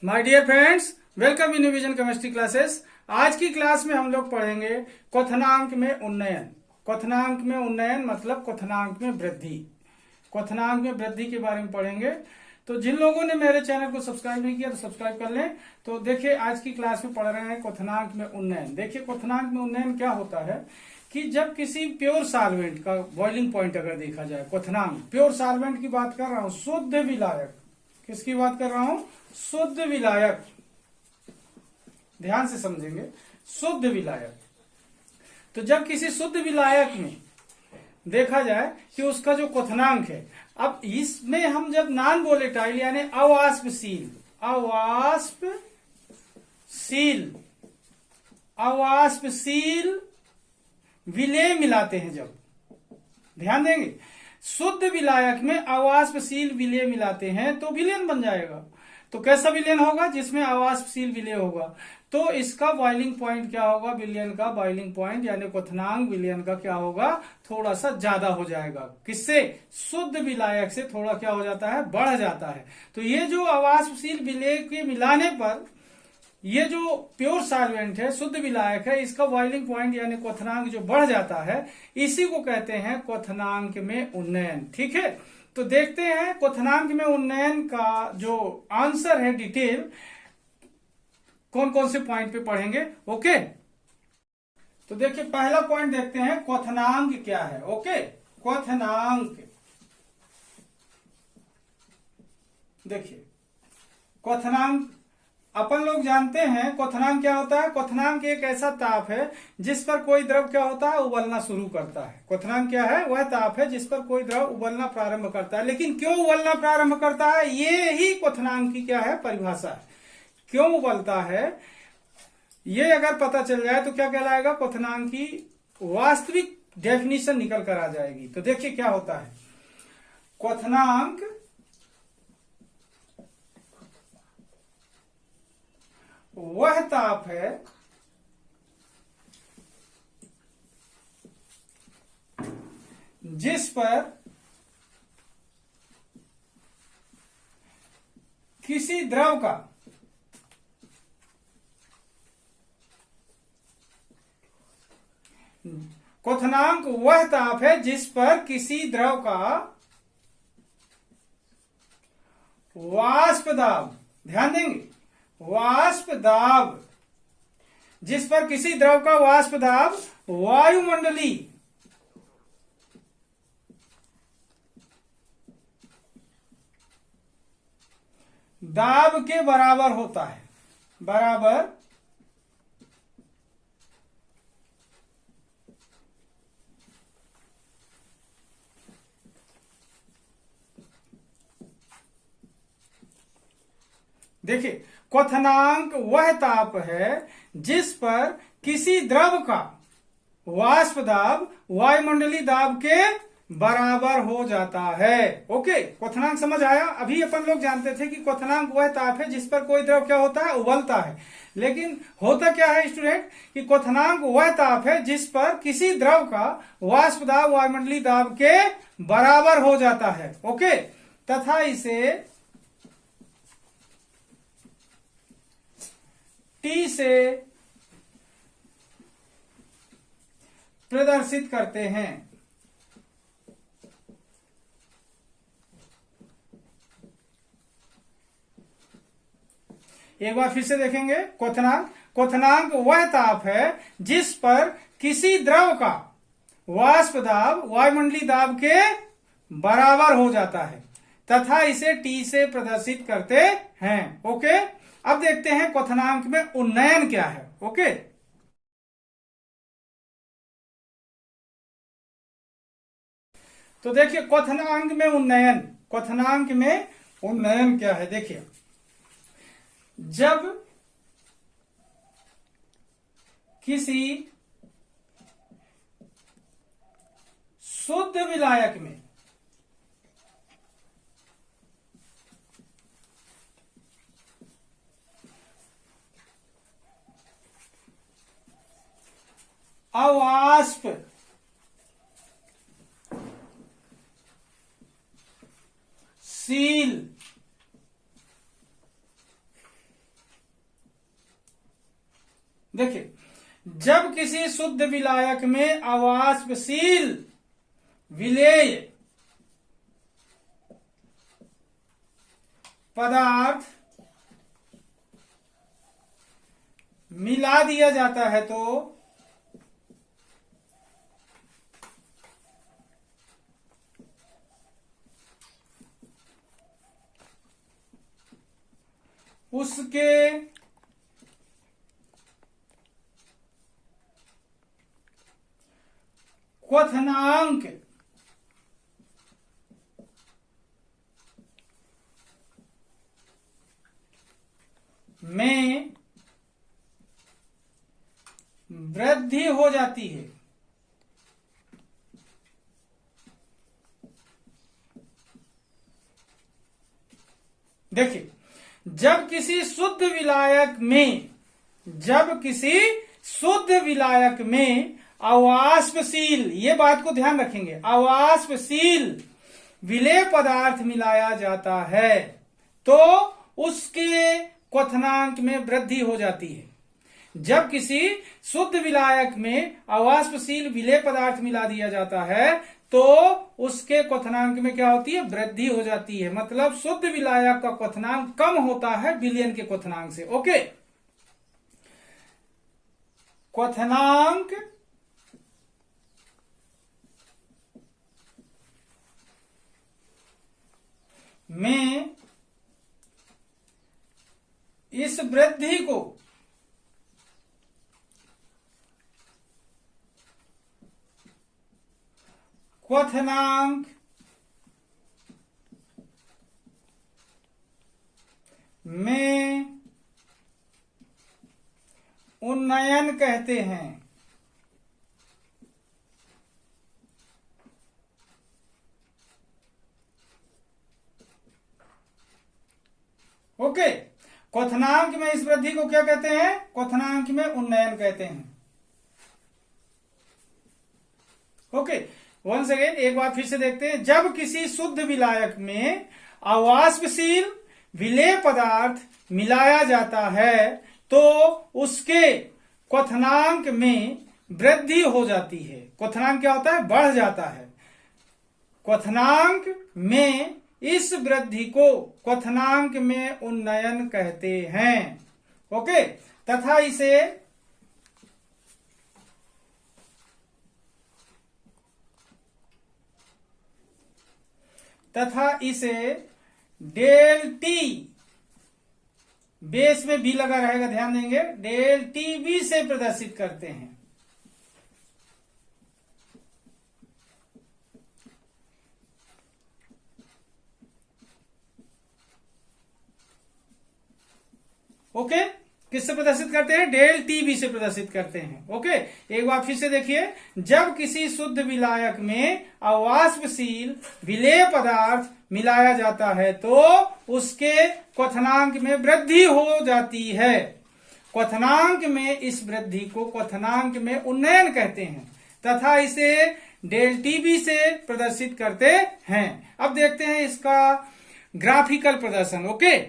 My dear friends, welcome in vision chemistry classes. आज की class में हम लोग पढ़ेंगे क्वथनांक में उन्नयन। क्वथनांक में उन्नयन मतलब क्वथनांक में वृद्धि। क्वथनांक में वृद्धि के बारे में पढ़ेंगे। तो जिन लोगों ने मेरे चैनल को सब्सक्राइब नहीं किया तो सब्सक्राइब कर लें। तो देखिए, आज की क्लास में पढ़ रहे हैं क्वथनांक में उन्नयन। देखिए, क्वथनांक में उन्नयन क्या होता है कि जब किसी प्योर सॉल्वेंट का बॉइलिंग पॉइंट अगर देखा जाए, क्वथनांक प्योर सॉल्वेंट की बात कर रहा हूं, शुद्ध विलायक। किसकी बात कर रहा हूं? शुद्ध विलायक। ध्यान से समझेंगे, शुद्ध विलायक। तो जब किसी शुद्ध विलायक में देखा जाए कि उसका जो क्वथनांक है, अब इसमें हम जब नॉन वोलेटाइल यानी अवाष्पशील अवाष्पशील विलेय मिलाते हैं, जब ध्यान देंगे, शुद्ध विलायक में अवाष्पशील विलेय मिलाते हैं तो विलयन बन जाएगा। तो कैसा विलयन होगा? जिसमें अवाष्पशील विलेय होगा। तो इसका बॉइलिंग पॉइंट क्या होगा? विलयन का बॉइलिंग पॉइंट यानी क्वथनांक विलयन का क्या होगा? थोड़ा सा ज्यादा हो जाएगा। किससे? शुद्ध विलायक से थोड़ा क्या हो जाता है? बढ़ जाता है। तो ये जो अवाष्पशील विलेय के मिलाने पर ये जो प्योर सॉल्वेंट है, शुद्ध विलायक है, इसका बॉइलिंग पॉइंट यानी क्वथनांक जो बढ़ जाता है, इसी को कहते हैं क्वथनांक में उन्नयन। ठीक है, तो देखते हैं क्वथनांक में उन्नयन का जो आंसर है, डिटेल कौन कौन से पॉइंट पे पढ़ेंगे। ओके, तो देखिए, पहला पॉइंट देखते हैं, क्वथनांक क्या है। ओके, क्वथनांक देखिए, क्वथनांक अपन लोग जानते हैं। क्वथनांक क्या होता है? क्वथनांक एक ऐसा ताप है जिस पर कोई द्रव क्या होता है? उबलना शुरू करता है। क्वथनांक क्या है? वह ताप है जिस पर कोई द्रव उबलना प्रारंभ करता है। लेकिन क्यों उबलना प्रारंभ करता है, ये ही क्वथनांक की क्या है? परिभाषा है। क्यों उबलता है, ये अगर पता चल जाए तो क्या कहलाएगा? क्वथनांक की वास्तविक डेफिनेशन निकल कर आ जाएगी। तो देखिए क्या होता है। क्वथनांक वह ताप है जिस पर किसी द्रव का क्वथनांक वह ताप है जिस पर किसी द्रव का वाष्प दाब, ध्यान देंगे, वाष्प दाब, जिस पर किसी द्रव का वाष्प दाब वायुमंडली दाब के बराबर होता है। बराबर देखिए, क्वथनांक वह ताप है जिस पर किसी द्रव का वाष्प दाब वायुमंडलीय दाब के बराबर हो जाता है। ओके, क्वथनांक समझ आया। अभी अपन लोग जानते थे कि क्वथनांक वह ताप है जिस पर कोई द्रव क्या होता है? उबलता है। लेकिन होता क्या है स्टूडेंट कि क्वथनांक वह ताप है जिस पर किसी द्रव का वाष्प दाब वायुमंडलीय दाब के बराबर हो जाता है। ओके, तथा इसे टी से प्रदर्शित करते हैं। एक बार फिर से देखेंगे। क्वथनांक वह ताप है जिस पर किसी द्रव का वाष्प दाब वायुमंडलीय दाब के बराबर हो जाता है तथा इसे टी से प्रदर्शित करते हैं। ओके, अब देखते हैं क्वथनांक में उन्नयन क्या है। ओके, तो देखिए, क्वथनांक में उन्नयन क्या है। देखिए, जब किसी शुद्ध विलायक में अवाष्प शील देखिए, जब किसी शुद्ध विलायक में अवाष्पशील विलेय पदार्थ मिला दिया जाता है तो उसके क्वथनांक में वृद्धि हो जाती है। देखिए, जब किसी शुद्ध विलायक में अवाष्पशील, ये बात को ध्यान रखेंगे, अवाष्पशील विलेय पदार्थ मिलाया जाता है तो उसके क्वथनांक में वृद्धि हो जाती है। जब किसी शुद्ध विलायक में अवाष्पशील विलेय पदार्थ मिला दिया जाता है तो उसके क्वथनांक में क्या होती है? वृद्धि हो जाती है। मतलब शुद्ध विलायक का क्वथनांक कम होता है विलयन के क्वथनांक से। ओके, क्वथनांक में इस वृद्धि को क्वथनांक में उन्नयन कहते हैं। ओके, क्वथनांक में इस वृद्धि को क्या कहते हैं? क्वथनांक में उन्नयन कहते हैं। ओके, वंस अगेन एक बार फिर से देखते हैं। जब किसी शुद्ध विलायक में अवाष्पशील विलेय पदार्थ मिलाया जाता है तो उसके क्वथनांक में वृद्धि हो जाती है। क्वथनांक क्या होता है? बढ़ जाता है। क्वथनांक में इस वृद्धि को क्वथनांक में उन्नयन कहते हैं। ओके, तथा इसे डेल टी, बेस में भी लगा रहेगा, ध्यान देंगे, डेल टी बी से प्रदर्शित करते हैं। ओके, किससे प्रदर्शित करते हैं? डेल टीबी से प्रदर्शित करते हैं। ओके, एक बार फिर से देखिए। जब किसी शुद्ध विलायक में अवाष्पशील विलेय पदार्थ मिलाया जाता है तो उसके क्वथनांक में वृद्धि हो जाती है। क्वथनांक में इस वृद्धि को क्वथनांक में उन्नयन कहते हैं तथा इसे डेल टीबी से प्रदर्शित करते हैं। अब देखते हैं इसका ग्राफिकल प्रदर्शन। ओके,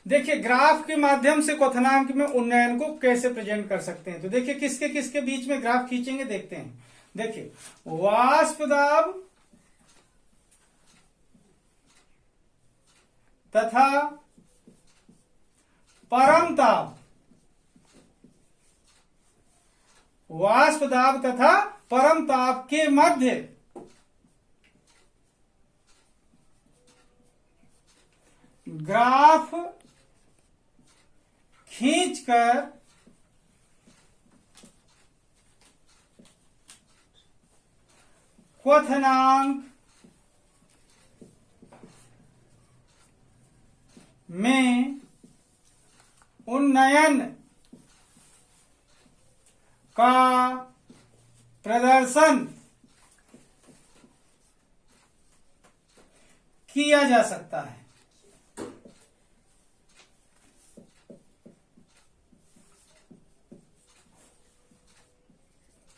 देखिए ग्राफ के माध्यम से क्वथनांक में उन्नयन को कैसे प्रेजेंट कर सकते हैं। तो देखिए किसके किसके बीच में ग्राफ खींचेंगे, देखते हैं। देखिए, वाष्प दाब तथा परम ताप, वाष्प दाब तथा परम ताप के मध्य ग्राफ खींचकर क्वथनांक में उन्नयन का प्रदर्शन किया जा सकता है।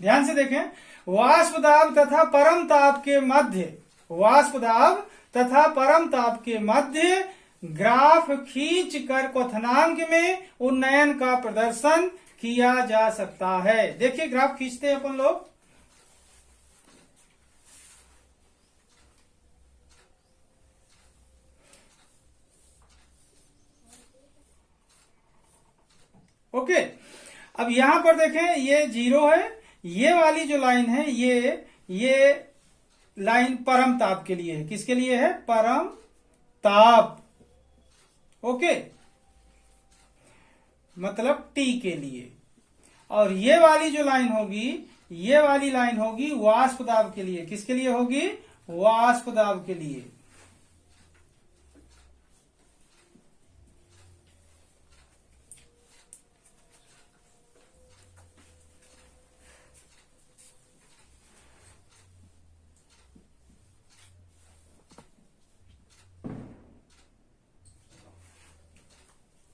ध्यान से देखें, वाष्प दाब तथा परम ताप के मध्य, वाष्प दाब तथा परम ताप के मध्य ग्राफ खींचकर क्वथनांक में उन्नयन का प्रदर्शन किया जा सकता है। देखिए ग्राफ खींचते हैं अपन लोग। ओके, अब यहां पर देखें ये 0 है, ये वाली जो लाइन है ये लाइन परम ताप के लिए है। किसके लिए है? परम ताप। ओके, मतलब टी के लिए। और ये वाली जो लाइन होगी, ये वाली लाइन होगी वाष्प दाब के लिए। किसके लिए होगी? वाष्प दाब के लिए।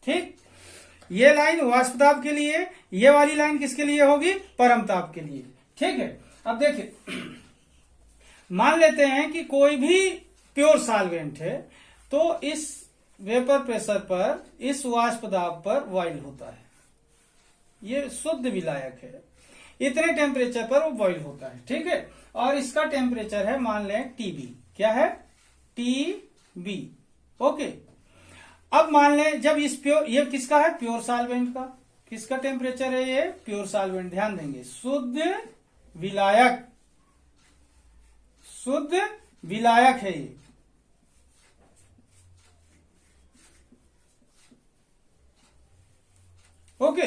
ठीक, ये लाइन वाष्प दाब के लिए, ये वाली लाइन किसके लिए होगी? परम ताप के लिए। ठीक है, अब देखिए मान लेते हैं कि कोई भी प्योर सॉल्वेंट है, तो इस वेपर प्रेशर पर, इस वाष्प दाब पर बॉइल होता है। ये शुद्ध विलायक है, इतने टेम्परेचर पर वो बॉइल होता है। ठीक है, और इसका टेम्परेचर है मान लें टीबी। क्या है? टीबी। ओके, अब मान लें जब इस प्योर, ये किसका है? प्योर सॉल्वेंट का। किसका टेम्परेचर है? ये प्योर सॉल्वेंट। ध्यान देंगे, शुद्ध विलायक, शुद्ध विलायक है ये। ओके,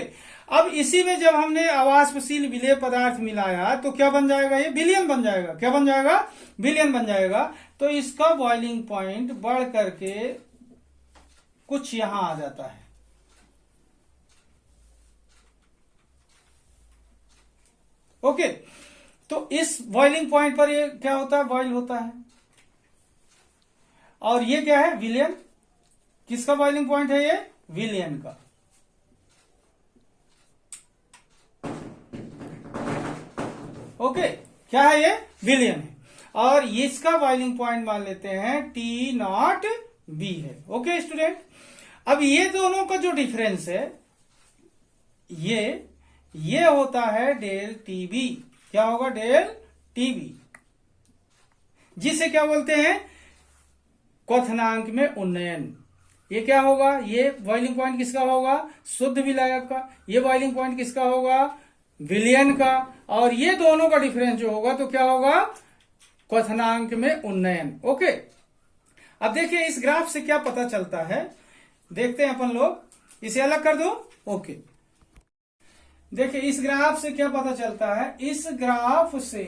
अब इसी में जब हमने अवाष्पशील विलेय पदार्थ मिलाया तो क्या बन जाएगा? ये विलयन बन जाएगा। क्या बन जाएगा? विलयन बन जाएगा। तो इसका बॉइलिंग पॉइंट बढ़ करके कुछ यहां आ जाता है। ओके, तो इस बॉइलिंग पॉइंट पर ये क्या होता है? बॉइल होता है। और ये क्या है? विलयन। किसका बॉइलिंग पॉइंट है ये? विलयन का। ओके, क्या है ये? विलयन है। और इसका बॉइलिंग पॉइंट मान लेते हैं T0B है। ओके स्टूडेंट, अब ये दोनों का जो डिफरेंस है ये होता है डेल टीबी। क्या होगा? डेल टीबी, जिसे क्या बोलते हैं? क्वथनांक में उन्नयन। ये क्या होगा? ये बॉइलिंग पॉइंट किसका होगा? शुद्ध विलायक का। ये बॉइलिंग पॉइंट किसका होगा? विलयन का। और ये दोनों का डिफरेंस जो होगा तो क्या होगा? क्वथनांक में उन्नयन। ओके, अब देखिए इस ग्राफ से क्या पता चलता है, देखते हैं अपन लोग। इसे अलग कर दो। ओके, देखिए इस ग्राफ से क्या पता चलता है? इस ग्राफ से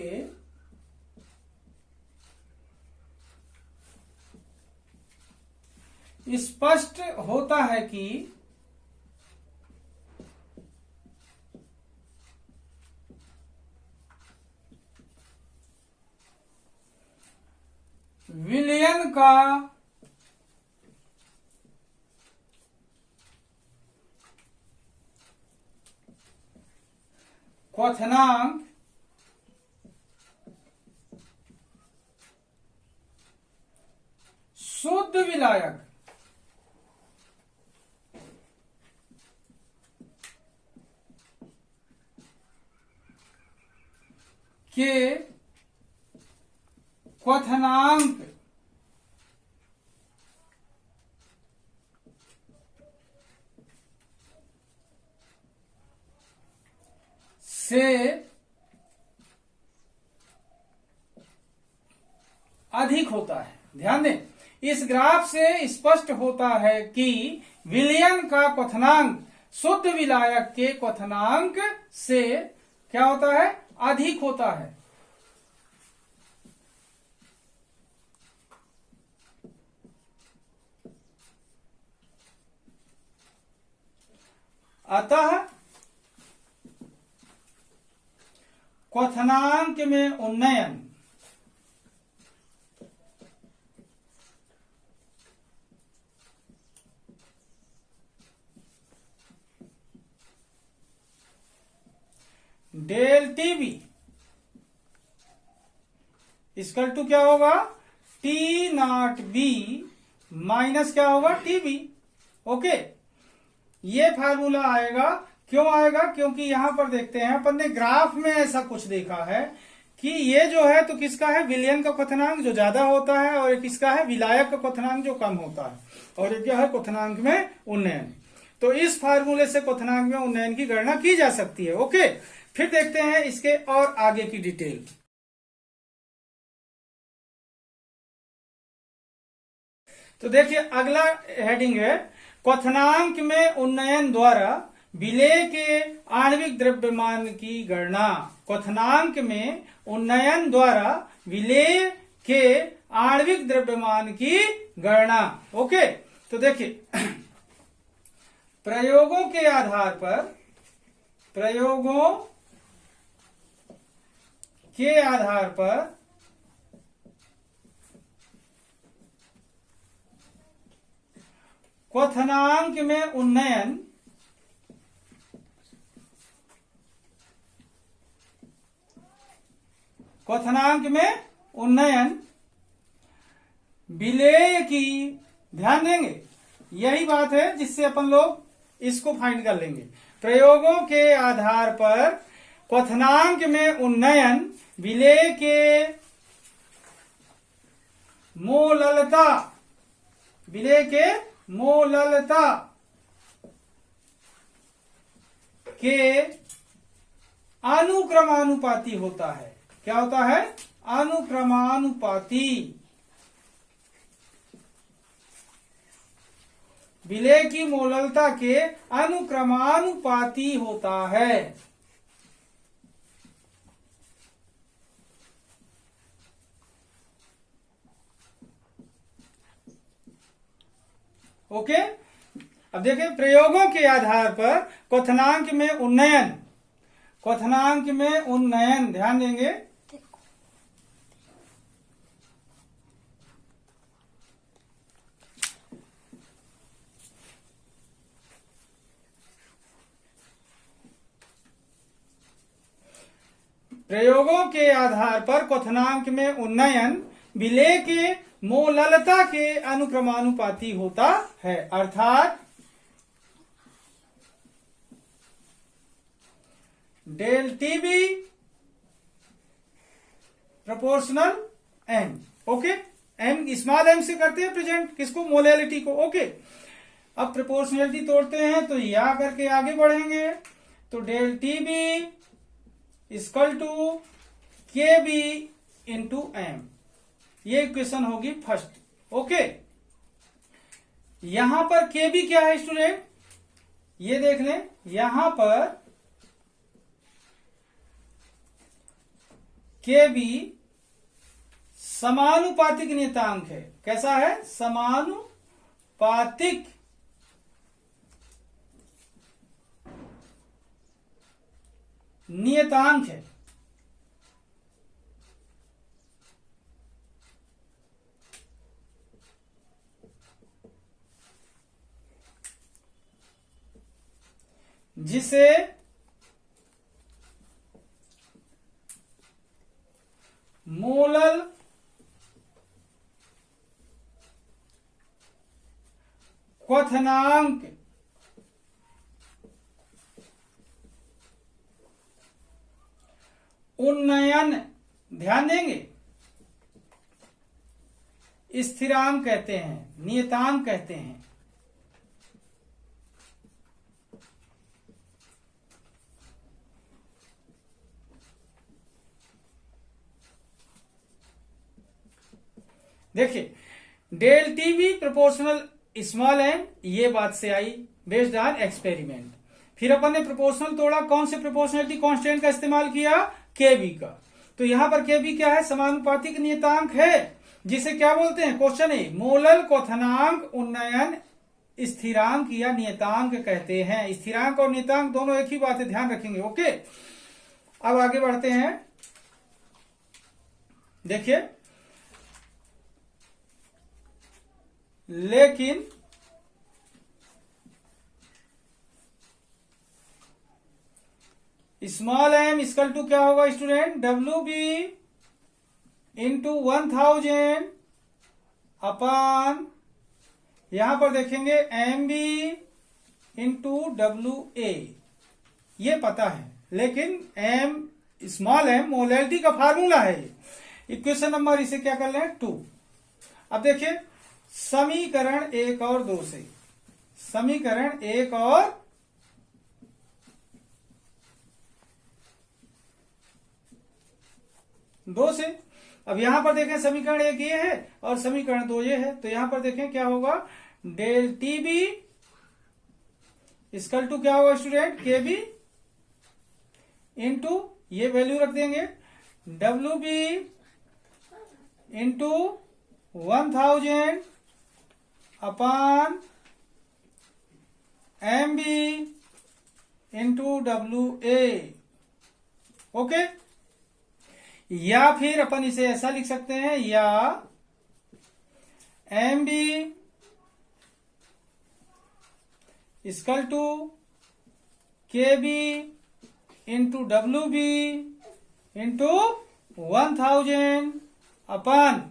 स्पष्ट होता है कि विलयन का क्वथनांक शुद्ध विलायक के क्वथनांक से अधिक होता है। ध्यान दें, इस ग्राफ से स्पष्ट होता है कि विलयन का क्वथनांक शुद्ध विलायक के क्वथनांक से क्या होता है? अधिक होता है। अतः क्वथनांक में उन्नयन डेल टीबी इक्वल टू क्या होगा? T0B माइनस क्या होगा, टीबी। ओके, ये फार्मूला आएगा। क्यों आएगा, क्योंकि यहां पर देखते हैं अपन ने ग्राफ में ऐसा कुछ देखा है कि ये जो है तो किसका है, विलयन का क्वथनांक जो ज्यादा होता है, और किसका है, विलायक का क्वथनांक जो कम होता है, और ये क्या है, क्वथनांक में उन्नयन। तो इस फार्मूले से क्वथनांक में उन्नयन की गणना की जा सकती है। ओके, फिर देखते हैं इसके और आगे की डिटेल। तो देखिए अगला हेडिंग है, क्वथनांक में उन्नयन द्वारा विलेय के आणविक द्रव्यमान की गणना। क्वथनांक में उन्नयन द्वारा विलेय के आणविक द्रव्यमान की गणना। ओके, तो देखिए प्रयोगों के आधार पर, प्रयोगों के आधार पर क्वथनांक में उन्नयन विलेय की, ध्यान देंगे यही बात है जिससे अपन लोग इसको फाइंड कर लेंगे। प्रयोगों के आधार पर क्वथनांक में उन्नयन विलेय के मोललता, विलेय के मोललता के अनुक्रमानुपाती होता है। क्या होता है, अनुक्रमानुपाती। विलेय की मोललता के अनुक्रमानुपाती होता है। ओके, अब देखिए प्रयोगों के आधार पर क्वथनांक में उन्नयन, क्वथनांक में उन्नयन, ध्यान देंगे, प्रयोगों के आधार पर क्वथनांक में उन्नयन विलेय के मोललता के अनुक्रमानुपाती होता है। अर्थात del TB proportional M. Okay, M small M से करते हैं प्रेजेंट, किसको, मोलैलिटी को। ओके, अब प्रोपोर्शनलिटी तोड़ते हैं तो या करके आगे बढ़ेंगे, तो del TB equal to K B into M, ये इक्वेशन होगी फर्स्ट। ओके, यहां पर के बी क्या है स्टूडेंट, ये देख लें, यहां पर के बी समानुपातिक नियतांक है। कैसा है, समानुपातिक नियतांक है। जिसे मोलल क्वथनांक उन्नयन, ध्यान देंगे, स्थिरांक कहते हैं, नियतांक कहते हैं। देखिए del TV proportional small M, ये बात से आई बेस्ड ऑन एक्सपेरिमेंट। फिर अपन ने प्रोपोर्शनल तोड़ा, कौन से प्रोपोर्शनलिटी कांस्टेंट का इस्तेमाल किया, केबी का। तो यहां पर केबी क्या है, समानुपातिक नियतांक है, जिसे क्या बोलते हैं, क्वेश्चन है, मोलल क्वथनांक उन्नयन स्थिरांक या नियतांक कहते हैं। स्थिरांक और नियतांक दोनों एक ही बात है, ध्यान रखेंगे। ओके, अब आगे बढ़ते हैं। देखिए, लेकिन स्मॉल एम इक्वल टू क्या होगा student, W B into 1000 upon यहां पर देखेंगे M B into W A, ये पता है, लेकिन एम स्मॉल एम मोलैलिटी का फार्मूला है। इक्वेशन नंबर इसे क्या कर लें 2। अब देखिए समीकरण 1 और 2 से, समीकरण 1 और 2 से। अब यहां पर देखें समीकरण 1 ये है और समीकरण 2 ये है, तो यहां पर देखें क्या होगा, del T B equal to क्या होगा स्टूडेंट, के बी इंटू ये वैल्यू रख देंगे W B into 1000 upon M B into W A. Okay, या फिर अपन इसे ऐसा लिख सकते हैं, या M B equal to K B into W B into 1000 अपन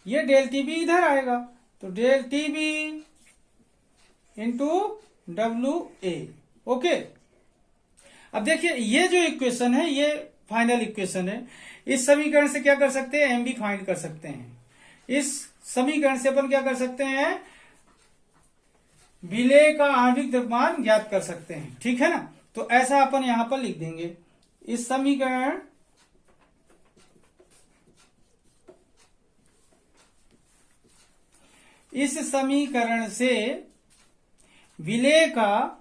ये डेल टी बी इधर आएगा, तो del T B into W A. Okay, अब देखिए ये जो इक्वेशन है ये फाइनल इक्वेशन है। इस समीकरण से क्या कर सकते हैं, एम बी फाइंड कर सकते हैं। इस समीकरण से अपन क्या कर सकते हैं, विलेय का आणविक द्रव्यमान ज्ञात कर सकते हैं। ठीक है ना, तो ऐसा अपन यहां पर लिख देंगे, इस समीकरण से विलेय का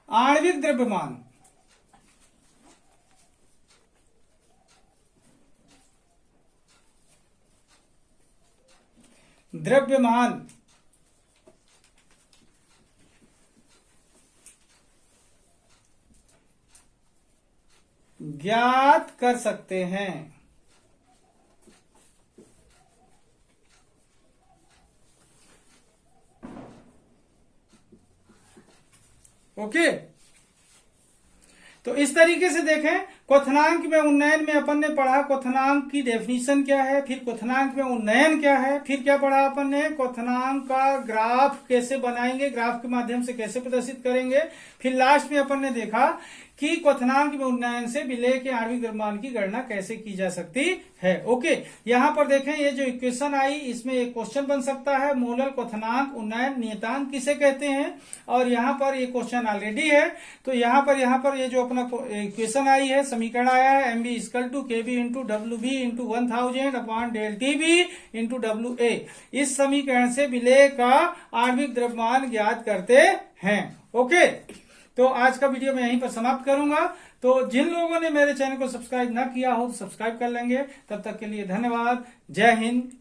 आणविक द्रव्यमान ज्ञात कर सकते हैं। ओके, तो इस तरीके से देखें, क्वथनांक में उन्नयन में अपन ने पढ़ा क्वथनांक की डेफिनेशन क्या है, फिर क्वथनांक में उन्नयन क्या है, फिर क्या पढ़ा अपन ने, क्वथनांक का ग्राफ कैसे बनाएंगे, ग्राफ के माध्यम से कैसे प्रदर्शित करेंगे, फिर लास्ट में अपन ने देखा कि क्वथनांक में उन्नयन से विलेय के आणविक द्रव्यमान की गणना कैसे की जा सकती है। ओके, यहां पर देखें ये जो इक्वेशन आई इसमें एक क्वेश्चन बन सकता है, मोलर क्वथनांक उन्नयन नियतांक किसे कहते हैं, और यहां पर ये क्वेश्चन ऑलरेडी है। तो यहां पर ये जो अपना इक्वेशन आई है, समीकरण आया है, M B equal to K B into W B into 1000 upon del T B into W A. इस समीकरण से विलेय का आणविक द्रव्यमान ज्ञात करते हैं। ओके, तो आज का वीडियो मैं यहीं पर समाप्त करूंगा। तो जिन लोगों ने मेरे चैनल को सब्सक्राइब ना किया हो तो सब्सक्राइब कर लेंगे। तब तक के लिए धन्यवाद। जय हिंद,